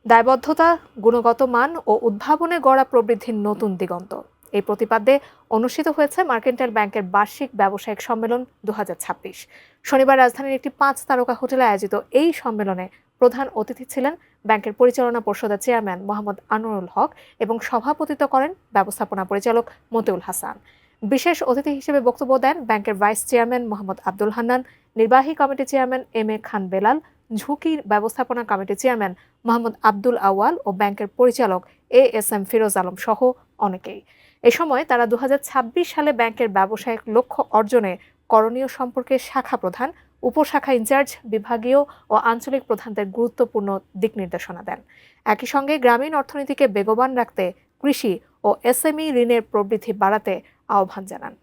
দায়বদ্ধতা, গুণগত মান ও উদ্ভাবনে গড়া প্রবৃদ্ধির নতুন দিগন্ত, এই প্রতিপাদ্যে অনুষ্ঠিত হয়েছে মার্কেন্টাইল ব্যাংকের বার্ষিক ব্যবসায়িক সম্মেলন 2026। শনিবার রাজধানীর একটি 5 তারকা হোটেলে আয়োজিত এই সম্মেলনে প্রধান অতিথি ছিলেন ব্যাংকের পরিচালনা পর্ষদের চেয়ারম্যান মোহাম্মদ আনোয়ারুল হক এবং সভাপতিত্ব করেন ব্যবস্থাপনা পরিচালক মতিউল হাসান। বিশেষ অতিথি হিসেবে বক্তব্য দেন ব্যাংকের ভাইস চেয়ারম্যান মোহাম্মদ আব্দুল হান্নান, নির্বাহী কমিটি চেয়ারম্যান এম.এ খান বেলাল, ঝুঁকি ব্যবস্থাপনা কমিটি চেয়ারম্যান মোহাম্মদ আব্দুল আওয়াল ও ব্যাংকের পরিচালক এএসএম ফিরোজ আলম সহ অনেকেই। এ সময় তারা 2026 সালে ব্যাংকের ব্যবসায়িক লক্ষ্য অর্জনে করণীয় সম্পর্কে শাখা প্রধান, উপশাখা ইনচার্জ, বিভাগীয় ও আঞ্চলিক প্রধানদের গুরুত্বপূর্ণ দিক নির্দেশনা দেন। একই সঙ্গে গ্রামীণ অর্থনীতিকে বেগবান রাখতে কৃষি ও এসএমই ঋণের প্রবৃদ্ধি বাড়াতে আহ্বান জানান।